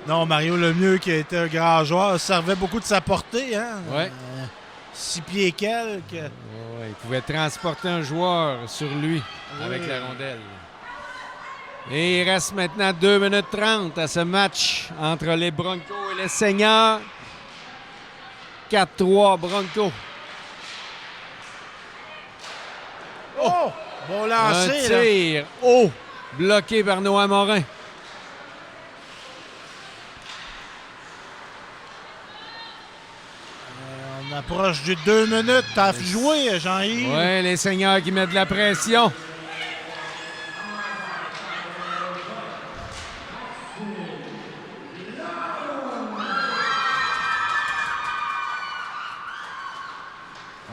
Non, Mario Lemieux, qui a été un grand joueur, servait beaucoup de sa portée. Hein? Ouais. 6 pieds quelques. Ouais, il pouvait transporter un joueur sur lui avec la rondelle. Et il reste maintenant 2 minutes 30 à ce match entre les Broncos et les Seigneurs. 4-3 Broncos. Oh! Bon lancer, Un là. tir haut, bloqué par Noah Morin. On approche du 2 minutes. T'as joué, Jean-Yves. Oui, les Seigneurs qui mettent de la pression.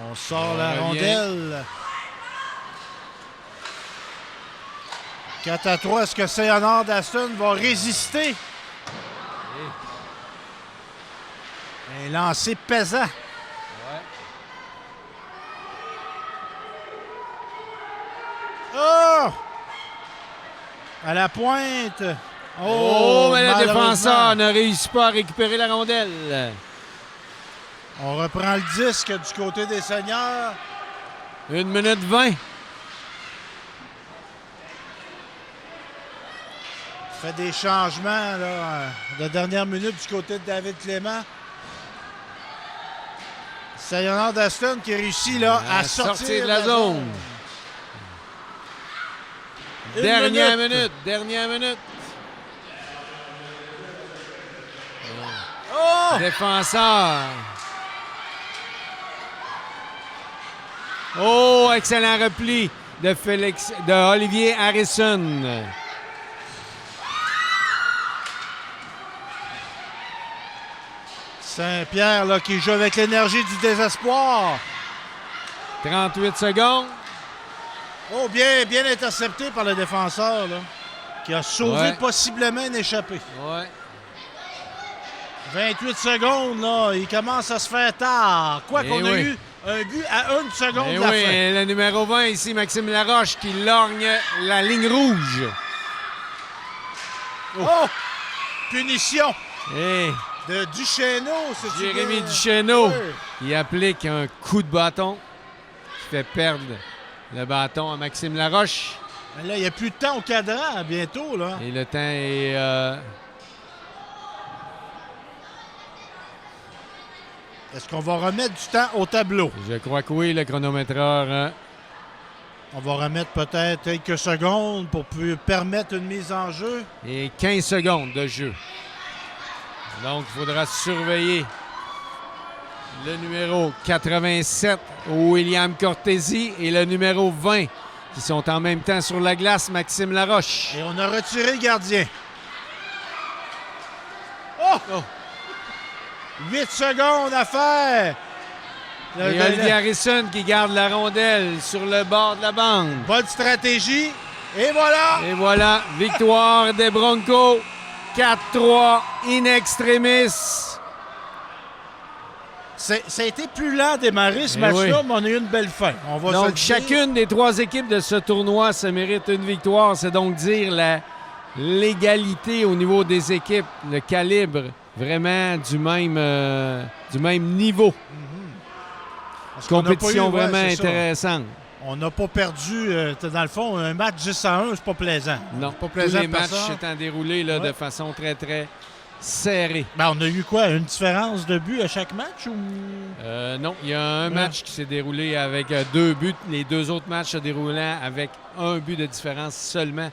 On sort la revient. rondelle. 4-3. Est-ce que Sayonard d'Aston va résister? Un lancer pesant. Oh! À la pointe. Oh, mais le malheureusement. défenseur ne réussit pas à récupérer la rondelle. On reprend le disque du côté des Seigneurs. 1 minute 20. Fait des changements là, de dernière minute du côté de David Clément. Sayonard d'Aston qui réussit là, à sortir de la zone. Une Dernière minute. minute. Oh! Défenseur. Oh, excellent repli de Olivier Harrison. Saint-Pierre là, qui joue avec l'énergie du désespoir. 38 secondes. Oh, bien intercepté par le défenseur là, qui a sauvé Ouais. possiblement une échappée. Ouais. 28 secondes, là, il commence à se faire tard. Quoi Eh qu'on a oui. eu un but à 1 seconde Et de la oui, fin. et le numéro 20 ici, Maxime Laroche, qui lorgne la ligne rouge. Oh! Punition Et de Duchesneau. c'est Jérémy Duchesneau, Oui. il applique un coup de bâton qui fait perdre le bâton à Maxime Laroche. Mais là, il n'y a plus de temps au cadran, bientôt, là. Et le temps est... Est-ce qu'on va remettre du temps au tableau? je crois que oui, le chronométreur. On va remettre peut-être quelques secondes pour permettre une mise en jeu. Et 15 secondes de jeu. Donc, il faudra surveiller le numéro 87, William Cortési, et le numéro 20, qui sont en même temps sur la glace, Maxime Laroche. Et on a retiré le gardien. Oh! 8 secondes à faire. Et Olivier Harrison qui garde la rondelle sur le bord de la bande. Bonne stratégie. Et voilà! Et voilà, victoire des Broncos. 4-3 in extremis. Ça a été plus lent à démarrer ce Eh match-là, oui. mais on a eu une belle fin. On va se le Donc, dire. chacune des 3 équipes de ce tournoi se mérite une victoire. C'est donc dire l'égalité au niveau des équipes, le calibre vraiment du même niveau. Parce qu'on n'a Compétition pas eu- ouais, vraiment c'est ça. intéressante. On n'a pas perdu, dans le fond, un match 10-1, c'est pas plaisant. Non, C'est pas tous plaisant les pour matchs ça. étant déroulés là, de Ouais. façon très, très serrée. Ben, on a eu quoi? Une différence de but à chaque match? Ou... Non, il y a un Ouais. match qui s'est déroulé avec 2 buts. Les 2 autres matchs se déroulant avec 1 but de différence seulement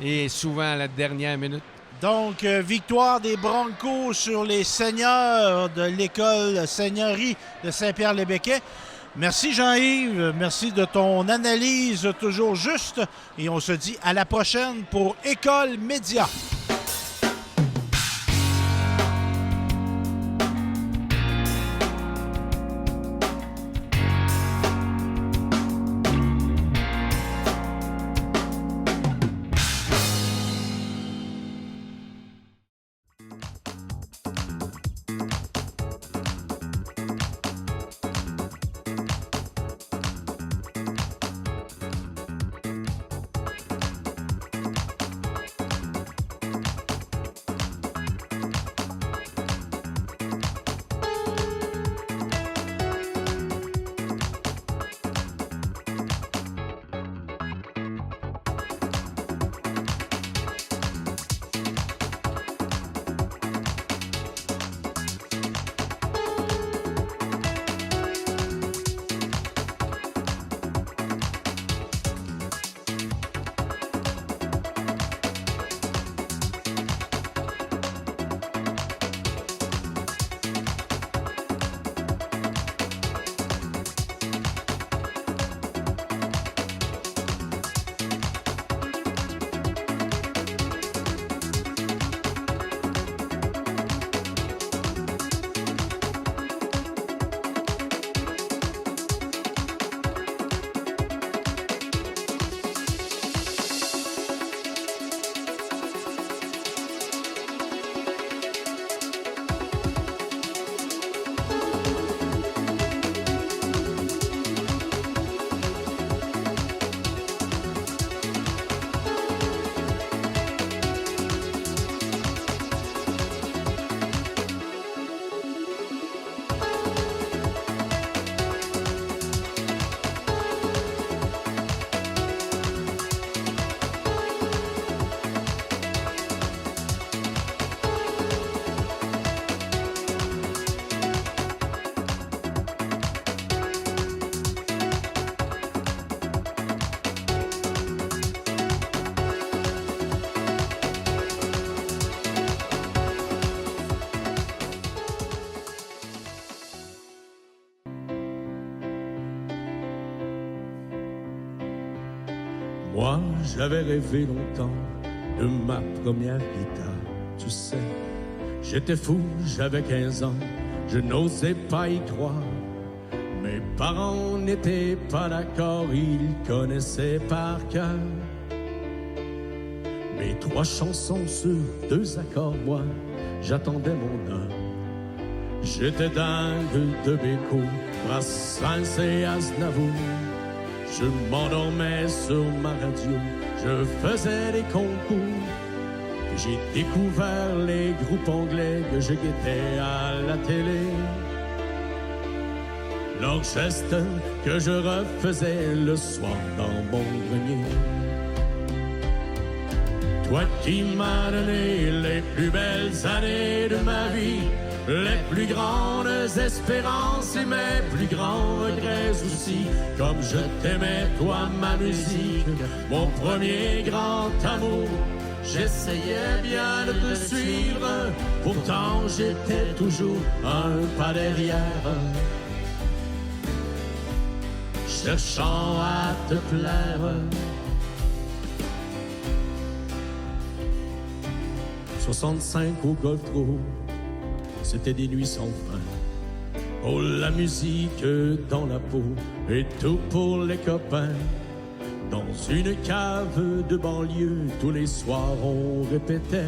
et souvent à la dernière minute. Donc, victoire des Broncos sur les seigneurs de l'école Seigneurie de Saint-Pierre-les-Béquets. Merci Jean-Yves, merci de ton analyse toujours juste et on se dit à la prochaine pour École Média. Moi, j'avais rêvé longtemps de ma première guitare, tu sais. J'étais fou, j'avais 15 ans, je n'osais pas y croire. Mes parents n'étaient pas d'accord, ils connaissaient par cœur mes 3 chansons sur 2 accords, moi, j'attendais mon heure. J'étais dingue de Béco, Brassens et Aznavour. Je m'endormais sur ma radio, je faisais des concours. J'ai découvert les groupes anglais que je guettais à la télé. L'orchestre que je refaisais le soir dans mon grenier. Toi qui m'as donné les plus belles années de ma vie, les plus grandes espérances et mes plus grands regrets aussi. Comme je t'aimais, toi, ma musique, mon premier grand amour. J'essayais bien de te suivre, pourtant j'étais toujours un pas derrière. Cherchant à te plaire. 65 au Golf Trop, c'était des nuits sans fin. Oh, la musique dans la peau et tout pour les copains. Dans une cave de banlieue, tous les soirs on répétait.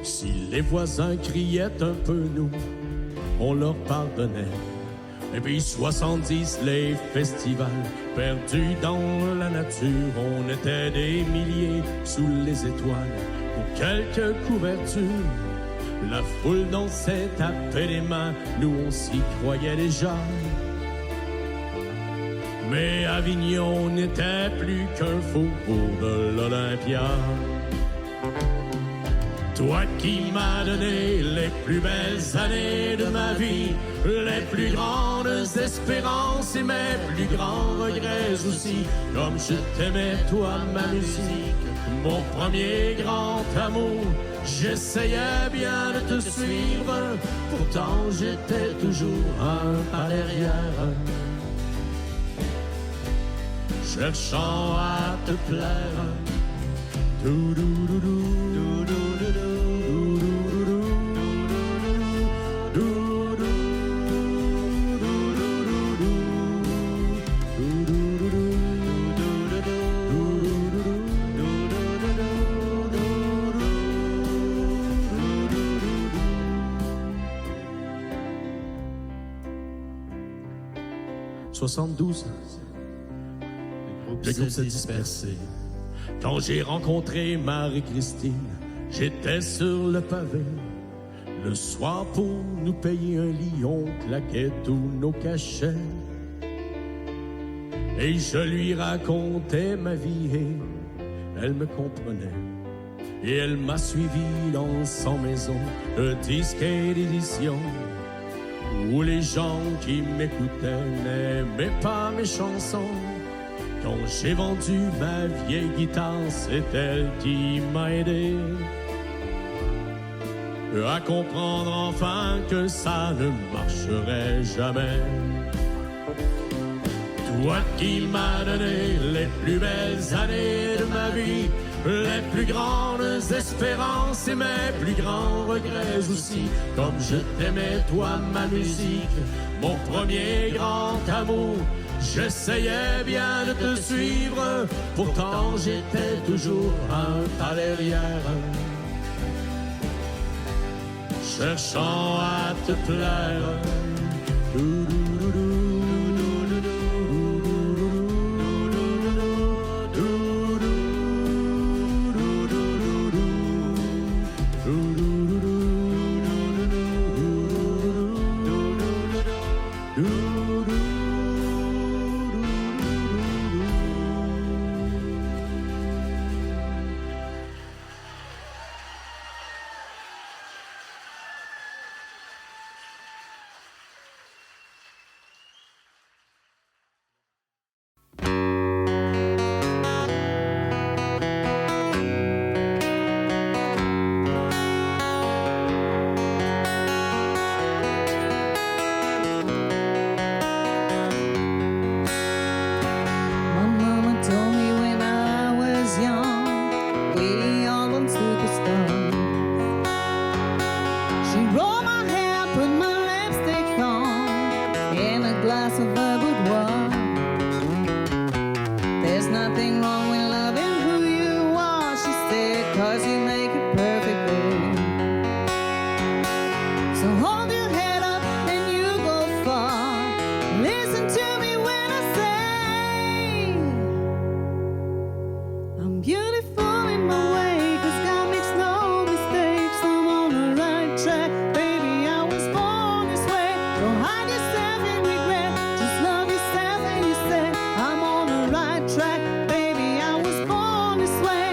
Si les voisins criaient un peu, nous, on leur pardonnait. Et puis 70, les festivals, perdus dans la nature. On était des milliers sous les étoiles, pour quelques couvertures. La foule dansait, tapait les mains, nous on s'y croyait déjà. Mais Avignon n'était plus qu'un faubourg de l'Olympia. Toi qui m'as donné les plus belles années de ma vie, les plus grandes espérances et mes plus grands regrets aussi. Comme je t'aimais, toi, ma musique, mon premier grand amour. J'essayais bien de te suivre, pourtant j'étais toujours un pas derrière. Cherchant à te plaire. « 72, le groupe s'est dispersé. Quand j'ai rencontré Marie-Christine, j'étais sur le pavé. Le soir, pour nous payer un lit, on claquait tous nos cachets. Et je lui racontais ma vie et elle me comprenait. Et elle m'a suivi dans son maison de disques et d'éditions, où les gens qui m'écoutaient n'aimaient pas mes chansons. Quand j'ai vendu ma vieille guitare, c'est elle qui m'a aidé à comprendre enfin que ça ne marcherait jamais. Toi qui m'as donné les plus belles années de ma vie, les plus grandes espérances et mes plus grands regrets aussi. Comme je t'aimais, toi, ma musique, mon premier grand amour. J'essayais bien de te suivre, pourtant j'étais toujours un pas derrière. Cherchant à te plaire. we all want superstars. She rolled my hair, put my lipstick on, in a glass of her boudoir. There's nothing wrong with loving who you are, she said, 'cause you make it perfectly. So hold your head up and you go far. Listen to me when I say I'm beautiful in my way, 'cause God makes no mistakes. I'm on the right track, baby, I was born this way. Don't hide yourself in regret, just love yourself and you say I'm on the right track, baby, I was born this way.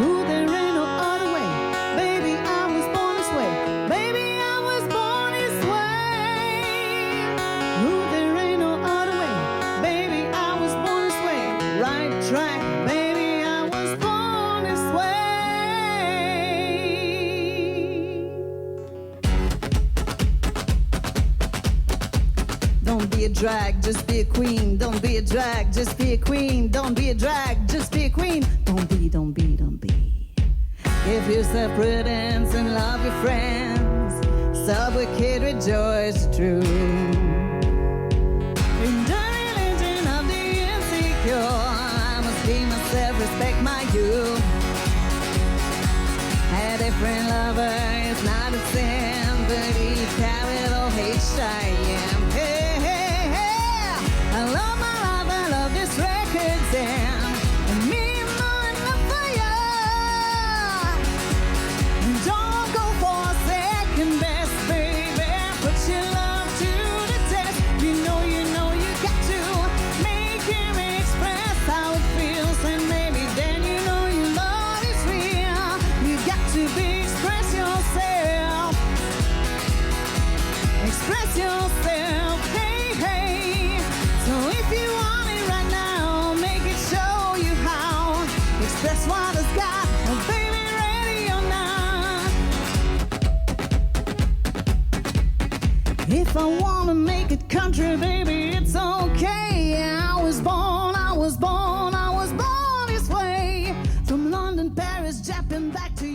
Ooh, there ain't no other way, baby, I was born this way. Baby, I was born this way. Ooh, there ain't no other way, baby, I was born this way. Right track, baby, I was born this way. Don't be a drag, just be a queen. Don't be a drag, just be a queen. Don't be a drag, just be a queen. Don't be, don't be, don't be. Give yourself prudence and love your friends. Subway kid, rejoice true. In the religion of the insecure, I must be myself, respect my youth. A different lover is not a sin, but each capital H-I-M. Hey, hey, hey, I love my life, I love this record stand. And me and more enough for you. Don't go for a second best, baby. Put your love to the test. You know you got to make him express how it feels. And maybe then you know your love is real. You got to be, express yourself. Express yourself, hey, hey. So if you want it right now, make it show you how. Express what it's got, oh baby, ready or not. If I wanna make it country, baby, it's okay. I was born, I was born, I was born this way. From London, Paris, Japan, back to